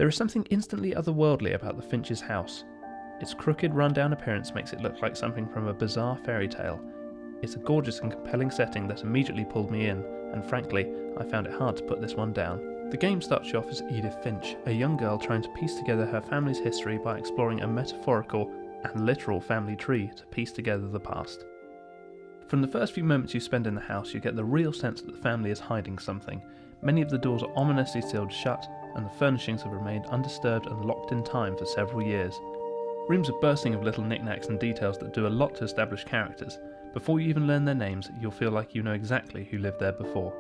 There is something instantly otherworldly about the Finch's house. Its crooked, run-down appearance makes it look like something from a bizarre fairy tale. It's a gorgeous and compelling setting that immediately pulled me in, and frankly, I found it hard to put this one down. The game starts you off as Edith Finch, a young girl trying to piece together her family's history by exploring a metaphorical and literal family tree to piece together the past. From the first few moments you spend in the house, you get the real sense that the family is hiding something. Many of the doors are ominously sealed shut, and the furnishings have remained undisturbed and locked in time for several years. Rooms are bursting of little knickknacks and details that do a lot to establish characters. Before you even learn their names, you'll feel like you know exactly who lived there before.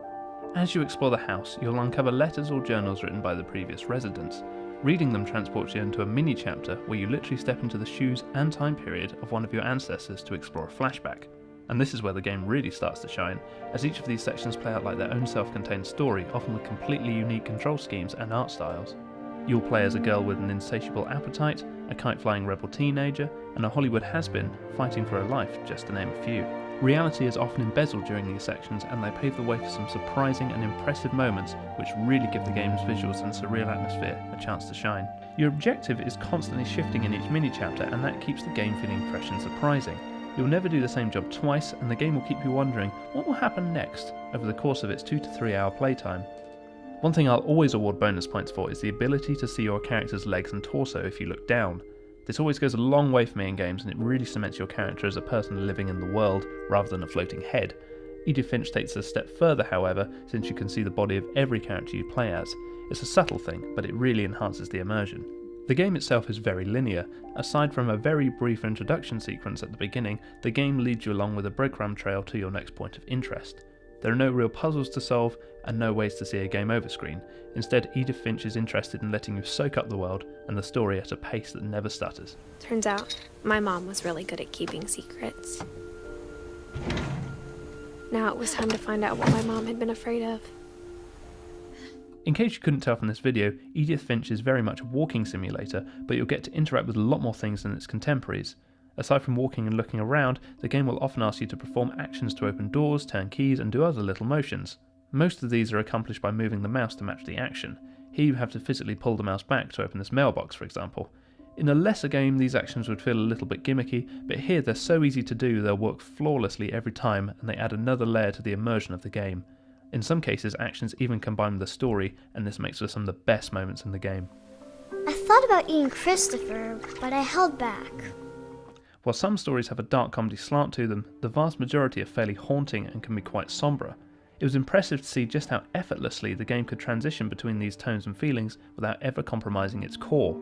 As you explore the house, you'll uncover letters or journals written by the previous residents. Reading them transports you into a mini-chapter where you literally step into the shoes and time period of one of your ancestors to explore a flashback. And this is where the game really starts to shine, as each of these sections play out like their own self-contained story, often with completely unique control schemes and art styles. You'll play as a girl with an insatiable appetite, a kite-flying rebel teenager, and a Hollywood has-been fighting for her life, just to name a few. Reality is often embezzled during these sections, and they pave the way for some surprising and impressive moments which really give the game's visuals and surreal atmosphere a chance to shine. Your objective is constantly shifting in each mini-chapter, and that keeps the game feeling fresh and surprising. You'll never do the same job twice, and the game will keep you wondering what will happen next over the course of its 2 to 3 hour playtime. One thing I'll always award bonus points for is the ability to see your character's legs and torso if you look down. This always goes a long way for me in games, and it really cements your character as a person living in the world rather than a floating head. Edith Finch takes it a step further, however, since you can see the body of every character you play as. It's a subtle thing, but it really enhances the immersion. The game itself is very linear. Aside from a very brief introduction sequence at the beginning, the game leads you along with a breadcrumb trail to your next point of interest. There are no real puzzles to solve, and no ways to see a game over screen. Instead, Edith Finch is interested in letting you soak up the world and the story at a pace that never stutters. Turns out, my mom was really good at keeping secrets. Now it was time to find out what my mom had been afraid of. In case you couldn't tell from this video, Edith Finch is very much a walking simulator, but you'll get to interact with a lot more things than its contemporaries. Aside from walking and looking around, the game will often ask you to perform actions to open doors, turn keys, and do other little motions. Most of these are accomplished by moving the mouse to match the action. Here you have to physically pull the mouse back to open this mailbox, for example. In a lesser game, these actions would feel a little bit gimmicky, but here they're so easy to do they'll work flawlessly every time, and they add another layer to the immersion of the game. In some cases, actions even combine with the story, and this makes for some of the best moments in the game. I thought about eating Christopher, but I held back. While some stories have a dark comedy slant to them, the vast majority are fairly haunting and can be quite sombre. It was impressive to see just how effortlessly the game could transition between these tones and feelings without ever compromising its core.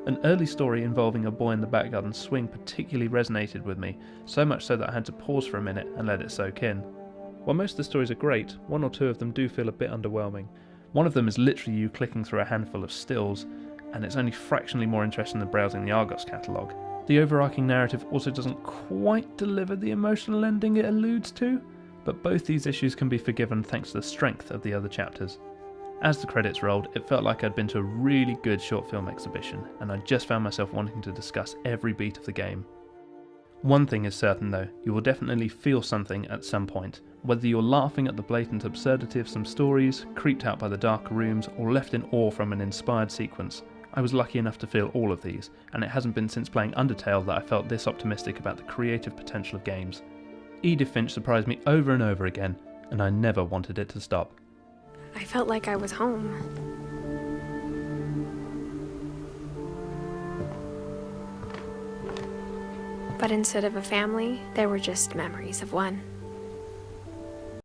An early story involving a boy in the back garden swing particularly resonated with me, so much so that I had to pause for a minute and let it soak in. While most of the stories are great, one or two of them do feel a bit underwhelming. One of them is literally you clicking through a handful of stills, and it's only fractionally more interesting than browsing the Argos catalogue. The overarching narrative also doesn't quite deliver the emotional ending it alludes to, but both these issues can be forgiven thanks to the strength of the other chapters. As the credits rolled, it felt like I'd been to a really good short film exhibition, and I just found myself wanting to discuss every beat of the game. One thing is certain though, you will definitely feel something at some point. Whether you're laughing at the blatant absurdity of some stories, creeped out by the darker rooms, or left in awe from an inspired sequence, I was lucky enough to feel all of these, and it hasn't been since playing Undertale that I felt this optimistic about the creative potential of games. Edith Finch surprised me over and over again, and I never wanted it to stop. I felt like I was home. But instead of a family, there were just memories of one.